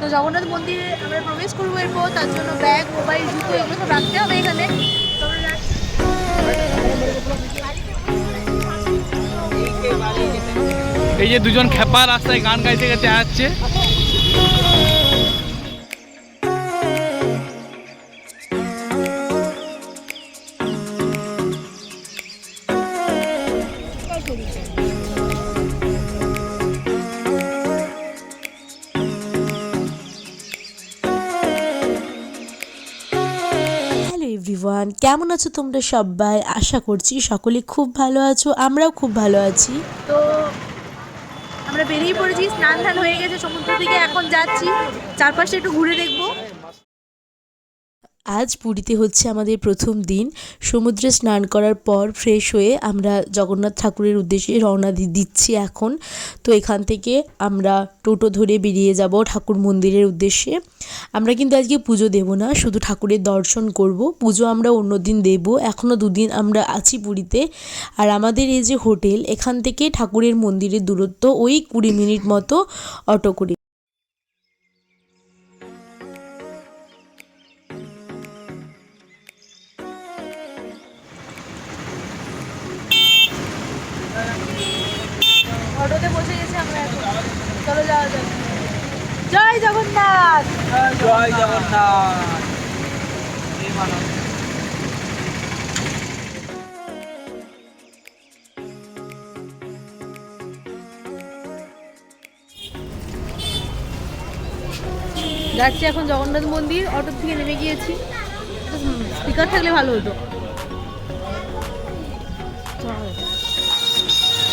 তো জগন্নাথ মন্দিরে আমরা প্রবেশ করবো, এরপর তার জন্য ব্যাগ, মোবাইল, জুতো এগুলো সব রাখতে হবে এখানে। এই যে দুজন খেপা রাস্তায় গান গাইতে গাইতে আসছে। এভরিওয়ান, কেমন আছো তোমরা সবাই? আশা করছি সকলে খুব ভালো আছো, আমরাও খুব ভালো আছি। তো আমরা বেরিয়ে পড়েছি, স্নান ধান হয়ে গেছে সমুদ্র থেকে, এখন যাচ্ছি চারপাশে একটু ঘুরে দেখবো। আজ পুরীতে হচ্ছে আমাদের প্রথম দিন। সমুদ্রে স্নান করার পর ফ্রেশ হয়ে আমরা জগন্নাথ ঠাকুরের উদ্দেশ্যে রওনা দিচ্ছি এখন। তো এখান থেকে আমরা টোটো ধরে বেরিয়ে যাব ঠাকুর মন্দিরের উদ্দেশ্যে। আমরা কিন্তু আজকে পুজো দেব না, শুধু ঠাকুরের দর্শন করব। পুজো আমরা অন্য দিন দেব। এখনও দুদিন আমরা আছি পুরীতে। আর আমাদের এই যে হোটেল, এখান থেকে ঠাকুরের মন্দিরের দূরত্ব ওই 20 মিনিট মতো অটো করে। অটোতে বসে গেছি আমরা এখন, চলো যাওয়া যাক। জয় জগন্নাথ, জয় জগন্নাথ। যাচ্ছি এখন জগন্নাথ মন্দির। অটো থেকে নেমে গিয়েছি, স্পিকার থাকলে ভালো হতো।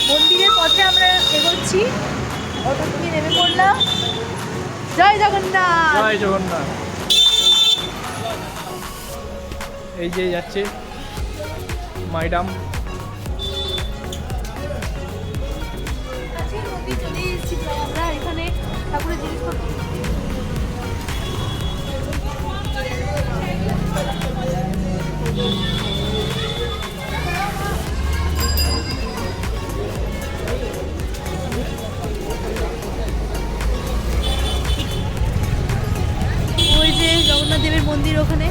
মন্দিরের পথে আমরা এগোচ্ছি, অটো থেকে নেমে পড়লাম। জয় জগন্নাথ, জয় জগন্নাথ। এই যে যাচ্ছে মাইডাম। কাছের মন্দির চলে এসেছি প্রায় আমরা। এখানে ঠাকুরের জিনিসপত্র ওই যে জগন্নাথ দেবের মন্দির ওখানে।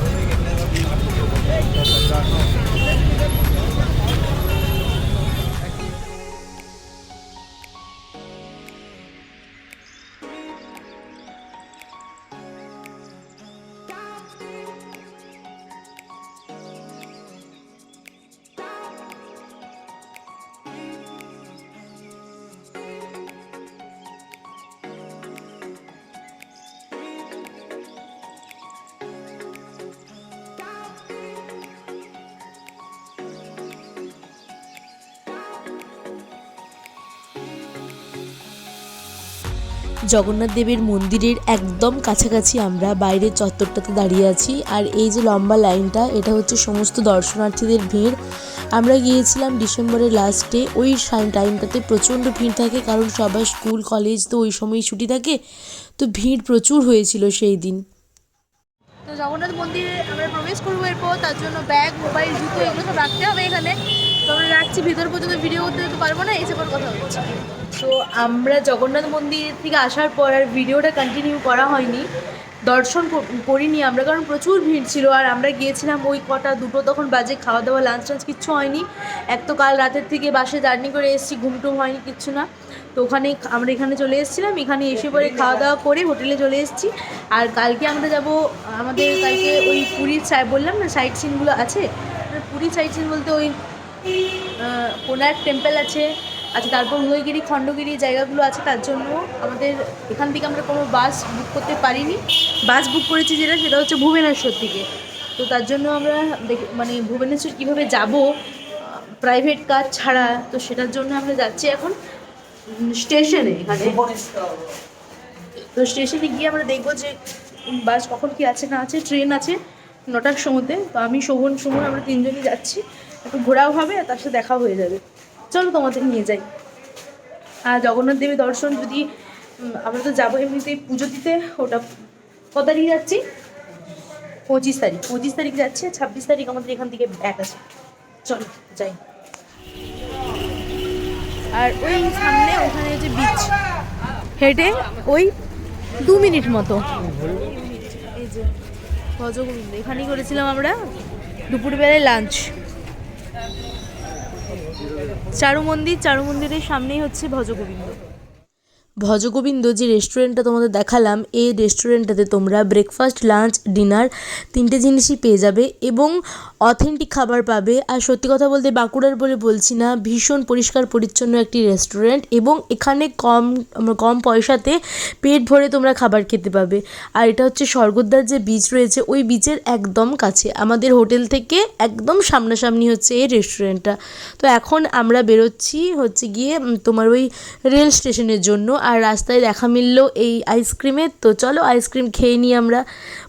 জগন্নাথ দেবের মন্দিরের একদম কাছাকাছি আমরা বাইরের চত্বরটাতে দাঁড়িয়ে আছি। আর এই যে লম্বা লাইনটা, এটা হচ্ছে সমস্ত দর্শনার্থীদের ভিড়। আমরা গিয়েছিলাম ডিসেম্বরের লাস্টে। ওই টাইমটাতে প্রচণ্ড ভিড় থাকে, কারণ সবার স্কুল কলেজ তো ওই সময়ই ছুটি থাকে। তো ভিড় প্রচুর হয়েছিল সেই দিন। তো জগন্নাথ মন্দিরে আমরা প্রবেশ করবো, এরপর তার জন্য ব্যাগ, মোবাইল, জুতো এগুলো সব রাখতে হবে এখানে। তো আমরা রাখছি, ভিতর পর্যন্ত ভিডিও করতে তো পারবো না, এসে পর কথা হচ্ছে। তো আমরা জগন্নাথ মন্দির থেকে আসার পর আর ভিডিওটা কন্টিনিউ করা হয়নি, দর্শন করিনি আমরা, কারণ প্রচুর ভিড় ছিল। আর আমরা গিয়েছিলাম ওই কটা, দুটো তখন বাজে, খাওয়া দাওয়া লাঞ্চ টাঞ্চ কিচ্ছু হয়নি। এক তো কাল রাতের থেকে বাসে জার্নি করে এসেছি, ঘুমটুম হয়নি, কিচ্ছু না। তো ওখানে আমরা এখানে চলে এসেছিলাম, এখানে এসে পরে খাওয়া দাওয়া করে হোটেলে চলে এসেছি। আর কালকে আমরা যাব, আমাদের কালকে ওই পুরীর বললাম না সাইট সিনগুলো আছে। পুরীর সাইট সিন বলতে ওই কোণার্ক টেম্পল আছে, আচ্ছা, তারপর উদয়গিরি, খণ্ডগিরি জায়গাগুলো আছে। তার জন্য আমাদের এখান থেকে আমরা কোনো বাস বুক করতে পারিনি। বাস বুক করেছি যেটা, সেটা হচ্ছে ভুবনেশ্বর থেকে। তো তার জন্য আমরা মানে ভুবনেশ্বর কীভাবে যাব প্রাইভেট কার ছাড়া, তো সেটার জন্য আমরা যাচ্ছি এখন স্টেশনে। এখানে তো স্টেশনে গিয়ে আমরা দেখবো যে বাস কখন কি আছে না আছে। ট্রেন আছে 9টার সময়তে। তো আমি শোভন সুমন আমরা তিনজনই যাচ্ছি, একটু ঘোরাও হবে আর তার সাথে দেখাও হয়ে যাবে। চলো তোমাদের নিয়ে যাই। আর জগন্নাথ দেবের দর্শন যদি আমরা তো যাবো এমনিতেই পুজো দিতে। ওটা কত তারিখ যাচ্ছি? 25 তারিখ যাচ্ছে। 26 তারিখ আমাদের এখান থেকে ব্যাক আছে। চলো যাই। আর ওই সামনে ওখানে যে বিচ, হেঁটে ওই 2 মিনিট মতো। এই যে ভজগোবিন্দ, এখানেই করেছিলাম আমরা দুপুরবেলায় লাঞ্চ। চারু মন্দিরের সামনেই হচ্ছে ভজগোবিন্দ। ভজগোবিন্দ যে রেস্টুরেন্টটা তোমাদের দেখালাম, এই রেস্টুরেন্টটাতে তোমরা ব্রেকফাস্ট, লাঞ্চ, ডিনার 3টে জিনিসই পেয়ে যাবে এবং অথেন্টিক খাবার পাবে। আর সত্যি কথা বলতে বাঁকুড়ার বলে বলছি না, ভীষণ পরিষ্কার পরিচ্ছন্ন একটি রেস্টুরেন্ট এবং এখানে কম পয়সাতে পেট ভরে তোমরা খাবার খেতে পাবে। আর এটা হচ্ছে স্বর্গদ্বার যে বিচ রয়েছে, ওই বিচের একদম কাছে, আমাদের হোটেল থেকে একদম সামনাসামনি হচ্ছে এই রেস্টুরেন্টটা। তো এখন আমরা বেরোচ্ছি হচ্ছে গিয়ে তোমার ওই রেল স্টেশনের জন্য। আর রাস্তায় দেখা মিললো এই আইসক্রিমের, তো চলো আইসক্রিম খেয়ে নিই আমরা।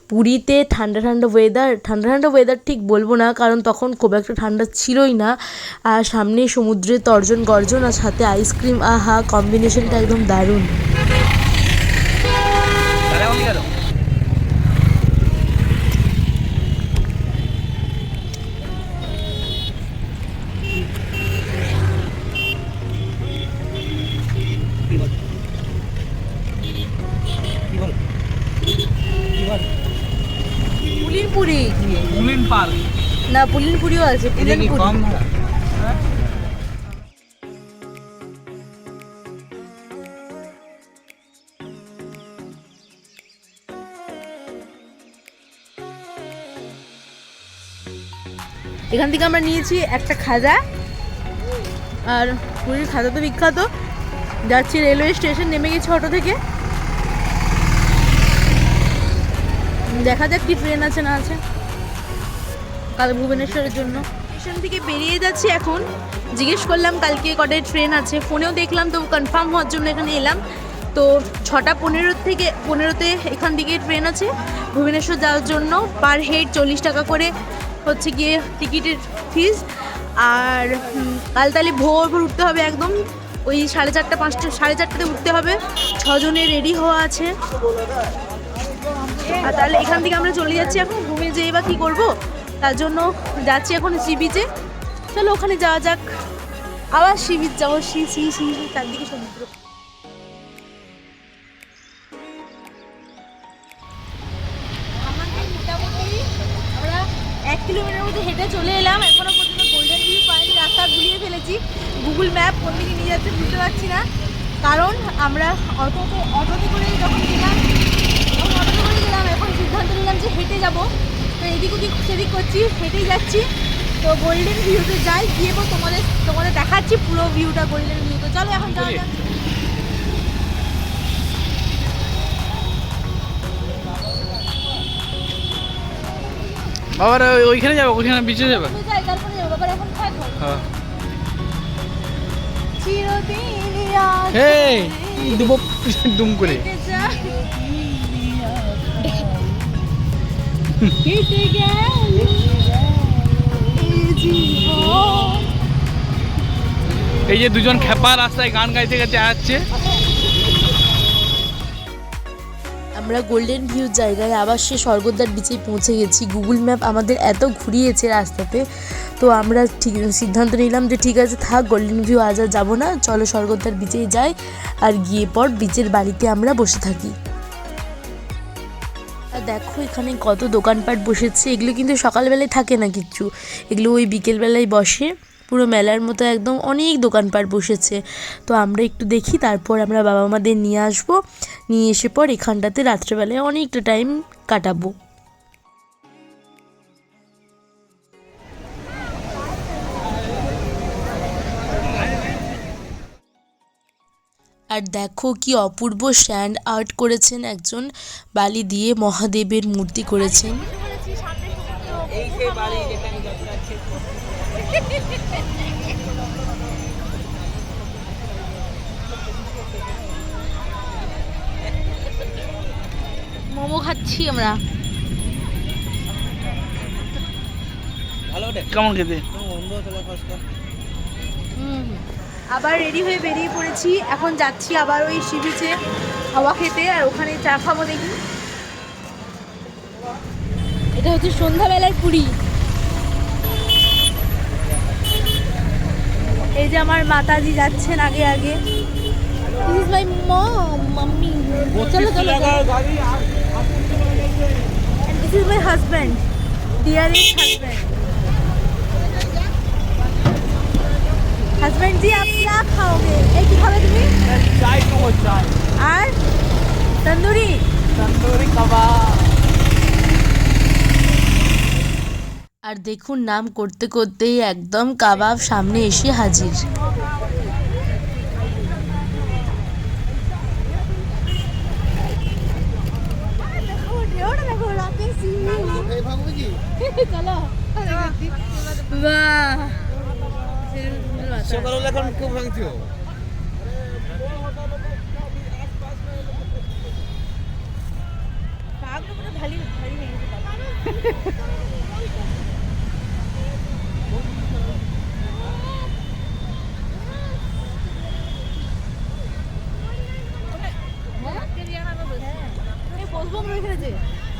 পুরীতে ঠান্ডা ঠান্ডা ওয়েদার ঠিক বলবো না, কারণ তখন খুব একটা ঠান্ডা ছিলই না। আর সামনে সমুদ্রের তর্জন গর্জন আর সাথে আইসক্রিম, আহা, কম্বিনেশনটা একদম দারুণ। পুরী পুলিন পার্ক না, পুরিও আছে। কম ভাড়া। এখান থেকে আমরা নিয়েছি একটা খাজা, আর পুরীর খাজা তো বিখ্যাত। যাচ্ছি রেলওয়ে স্টেশন, নেমে গেছি অটো থেকে। দেখা যাক কি ট্রেন আছে না আছে কাল ভুবনেশ্বরের জন্য। স্টেশন থেকে বেরিয়ে যাচ্ছি এখন। জিজ্ঞেস করলাম কালকে কটায় ট্রেন আছে, ফোনেও দেখলাম, তো কনফার্ম হওয়ার জন্য এখানে এলাম। তো 6টা 15তে এখান থেকে ট্রেন আছে ভুবনেশ্বর যাওয়ার জন্য। পার হেড 40 টাকা করে হচ্ছে গিয়ে টিকিটের ফিস। আর কাল তাহলে ভোর উঠতে হবে একদম, ওই 4:30 উঠতে হবে। 6 জনের রেডি হওয়া আছে। আর তাহলে এখান থেকে আমরা চলে যাচ্ছি এখন ঘুমিয়ে, যেই বা কী করবো, তার জন্য যাচ্ছি এখন সি বিচে। চলো ওখানে যাওয়া যাক। আবার সি বিচ যাবো, চারদিকে সমুদ্র। আমাদের মোটামুটি আমরা 1 কিলোমিটার মধ্যে হেঁটে চলে এলাম। এখনো পর্যন্ত গোল্ডেন ভিউ পাইনি, রাস্তা গুলিয়ে ফেলেছি। গুগল ম্যাপ কোন দিকে নিয়ে যাচ্ছে বুঝতে পারছি না, কারণ আমরা অটোতে করে যখন গেলাম, এখন সিদ্ধান্ত নিলাম যে হেঁটে যাব। তো এদিক ওদিক সেদিক করছি, হেঁটেই যাচ্ছি। তো গোল্ডেন ভিউতে যাই, গিয়ে তোমাদের দেখাচ্ছি পুরো ভিউটা, গোল্ডেন ভিউতে। চলো এখন যাওয়া যাক। বাবার ওইখানে যাবো, ওইখানে বিচে যাবে। যাই, তারপরে যাবো। বাবার এখন থাকো। হ্যাঁ, চিরদিন হেই দুবো দুম করে। কেটে গেল জীবন। এই যে দুজন খেপা রাস্তায় গান গাইতে গাইতে আসছে। আমরা গোল্ডেন ভিউ জায়গায় আবার সে স্বর্গদ্বার বিচে পৌঁছে গেছি। গুগল ম্যাপ আমাদের এত ঘুরিয়েছে রাস্তাতে, তো আমরা ঠিক সিদ্ধান্ত নিলাম যে ঠিক আছে থাক, গোল্ডেন ভিউ আজ আর যাবো না, চলো স্বর্গদ্বার বিচেই যাই। আর গিয়ে পর বিচের বাড়িতে আমরা বসে থাকি। আর দেখো এখানে কত দোকানপাট বসেছে। এগুলো কিন্তু সকালবেলায় থাকে না কিচ্ছু, এগুলো ওই বিকেলবেলায় বসে। পুরো মেলার মতো একদম অনেক দোকানপাট বসেছে। তো আমরা একটু দেখি, তারপর আমরা বাবা মাদের নিয়ে আসবো। নিয়ে এসে পর এখানটাতে রাত্রেবেলায় অনেকটা টাইম কাটাবো। আর দেখো কি অপূর্ব স্ট্যান্ড আর্ট করেছেন একজন, বালি দিয়ে মহাদেবের মূর্তি করেছেন। মোমো খাচ্ছি আমরা। কেমন খেতে? আবার রেডি হয়ে বেরিয়ে পড়েছি, এখন যাচ্ছি আবার ওই সি বিচে হাওয়া খেতে, আর ওখানে চা খাবো। দেখি, এটা হচ্ছে সন্ধ্যাবেলার পুরী। এই যে আমার মাতাজি যাচ্ছেন আগে আগে। This is my mom, mummy. चलो चलो चलो. And this is my husband, dearest husband. Husband जी आप क्या खाओगे? एक ही खाओगे तुम्ही? চাই খাবো চাই আর तंदूरी. তন্দুরি কাবাব। আর দেখুন নাম করতে করতেই একদম কাবাব সামনে এসে হাজির। चलो. वाह. সকালে এখন খুব ভাঙছো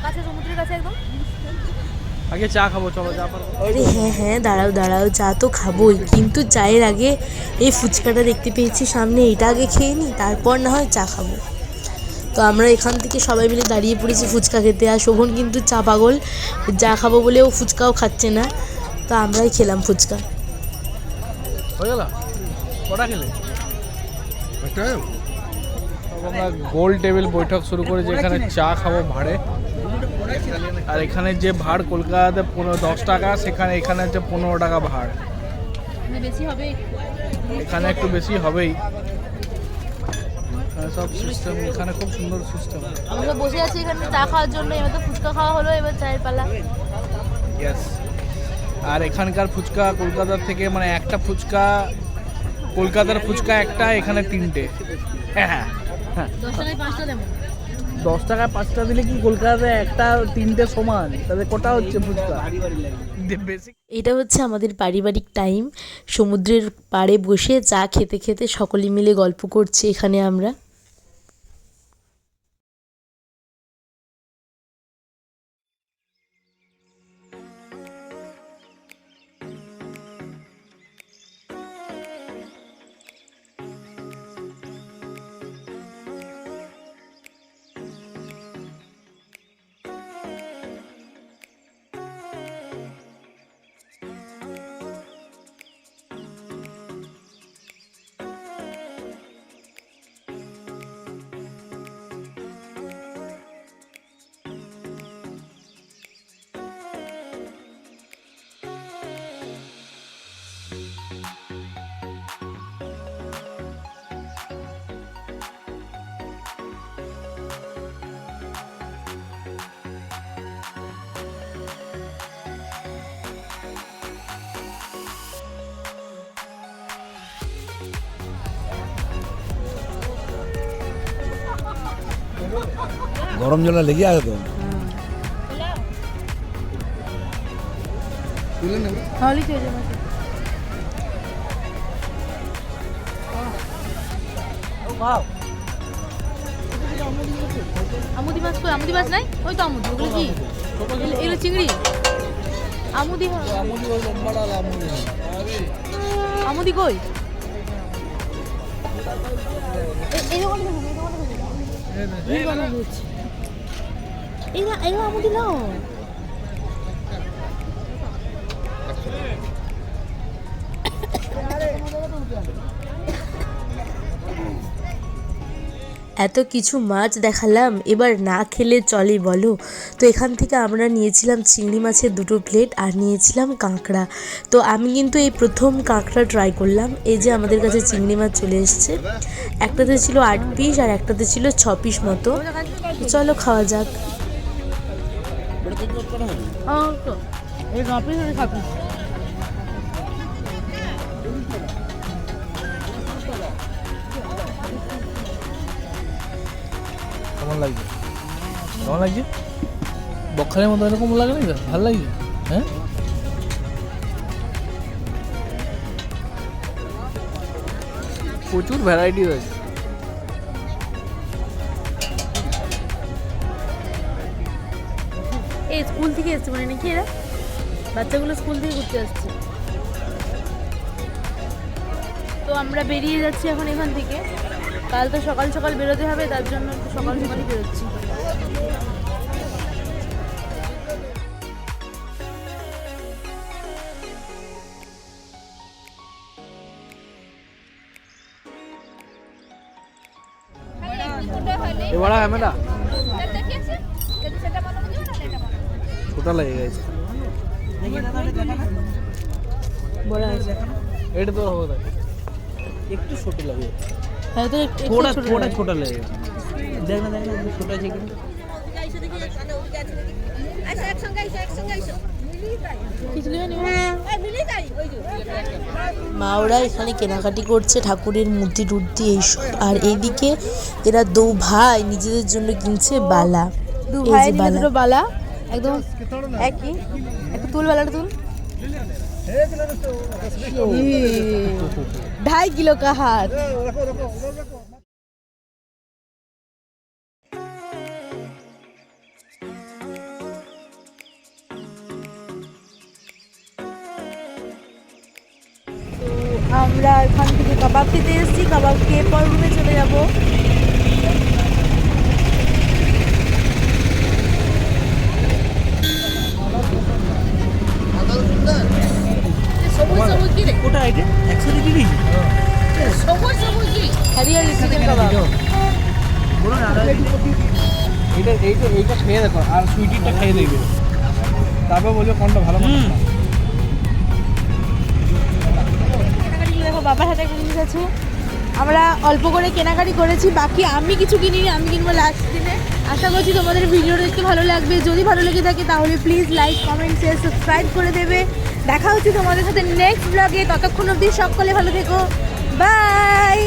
কাছে সমুদ্রের কাছে একদম আগে চা খাবো চলো চা পারবো আরে হ্যাঁ হ্যাঁ দাঁড়াও দাঁড়াও চা তো খাবোই, কিন্তু চায়ের আগে এই ফুচকাটা দেখতে পেয়েছি সামনে, এটা আগে খেয়ে নিই তারপর না হয় চা খাবো। তো আমরা এখান থেকে সবাই মিলে দাঁড়িয়ে পড়েছি ফুচকা খেতে। আর শোভন কিন্তু চা পাগল, চা খাবো বলে ও ফুচকাও খাচ্ছে না, তো আমরাই খেলাম ফুচকা। হয়ে গেল কটা খেলে? আমরা গোল টেবিল বৈঠক শুরু করেছি, এখানে চা খাবো ভাড়ে। আর এখানে যে ভাড় কলকাতাতে 10 টাকা, সেখানে এখানে হচ্ছে 15 টাকা ভাড়। বেশি হবে, এখানে একটু বেশি হবেই। এখানে সব সিস্টেম, এখানে খুব সুন্দর সিস্টেম। আমরা বসে আছি এখানে চা খাওয়ার জন্য। এবার তো ফুচকা খাওয়া হলো, এবার চায়ের পালা। ইয়েস। আর এখানকার ফুচকা কলকাতার থেকে, মানে একটা ফুচকা কলকাতার ফুচকা একটা, এখানে 3টে। হ্যাঁ 10 টাকায় 5টা দেবো। 10 টাকায় 5টা দিলে কি কলকাতাতে একটা 3টে সমান? তাহলে কটা হচ্ছে ফুচকা? বেশি। এটা হচ্ছে আমাদের পারিবারিক টাইম, সমুদ্রের পাড়ে বসে চা খেতে খেতে সকলে মিলে গল্প করছি এখানে আমরা। গরম জল লেগে আছে তো। হলি খেয়ে যাবো। আমুদি মাছ কই? আমুদি মাছ নাই? ওই তো আমুদি। ওগুলো কি? এগুলো চিংড়ি। আমুদি আমুদি কই? এই আমুদি নাও। এত কিছু মাছ দেখালাম, এবার না খেলে চলে বলো? তো এখান থেকে আমরা নিয়েছিলাম চিংড়ি মাছের 2টো প্লেট আর নিয়েছিলাম কাঁকড়া। তো আমি কিন্তু এই প্রথম কাঁকড়া ট্রাই করলাম। এই যে আমাদের কাছে চিংড়ি মাছ চলে এসছে, একটাতে ছিল 8 পিস আর একটাতে ছিল 6 পিস মতো। চলো খাওয়া যাক। কেমন লাগছে? কেমন লাগছে? বকখালির মতো এরকম লাগে না? ভালো লাগছে? হ্যাঁ, প্রচুর ভ্যারাইটি রয়েছে। এই স্কুল থেকে এসছে মানে নাকি এরা? বাচ্চাগুলো স্কুল থেকে ঘুরতে আসছে। তো আমরা বেরিয়ে যাচ্ছি এখন এখান থেকে। কাল তো সকাল সকাল বেরোতে হবে, তার জন্য একটু সকাল সকালই বেরোচ্ছি। ये बड़ा है मेरा छोटा लगेगा इसका বড় আছে এটা তো होता है একটু ছোট লাগে হ্যাঁ তো একটু थोड़ा ছোট थोड़ा লাগে। छोटा लगेगा देखना छोटा है कि কিছু নেবে নি? মা ওরা এখানে কেনাকাটি করছে ঠাকুরের মূর্তি টুর্তি এইসব, আর এইদিকে এরা দু ভাই নিজেদের জন্য কিনছে বালা। দু এই ভাই যে নিলে বালা। দুটো বালা একদম একই। একটু তুল বালাটা তুল। 2.5 किलो का हाथ। আমরা এখান থেকে কাবাব খেতে এসেছি, কাবাব খেয়ে পর রুমে চলে যাব। সবুজ সবুজ কি রে? ওটা এটা 100 টাকা দিই সবুজ সবুজ কি? হরিয়ার চিকেন কাবাব। বলো না এইটা খেয়ে দেখো আর সুইটিটা খেয়ে দেখবে, তারপর বলবে কোনটা ভালো মনে হয়। কেনাকাটি দেখো, বাবার হাতে একটা জিনিস আছে। আমরা অল্প করে কেনাকাটি করেছি, বাকি আমি কিছু কিনিনি, আমি কিনবো লাস্ট দিনে। আশা করছি তোমাদের ভিডিও দেখতে ভালো লাগবে। যদি ভালো লেগে থাকে তাহলে please like, comment, share, subscribe করে দেবে। দেখা হচ্ছে তোমাদের সাথে নেক্সট ব্লগে। ততক্ষণ অবধি সকলে ভালো থেকো, বাই।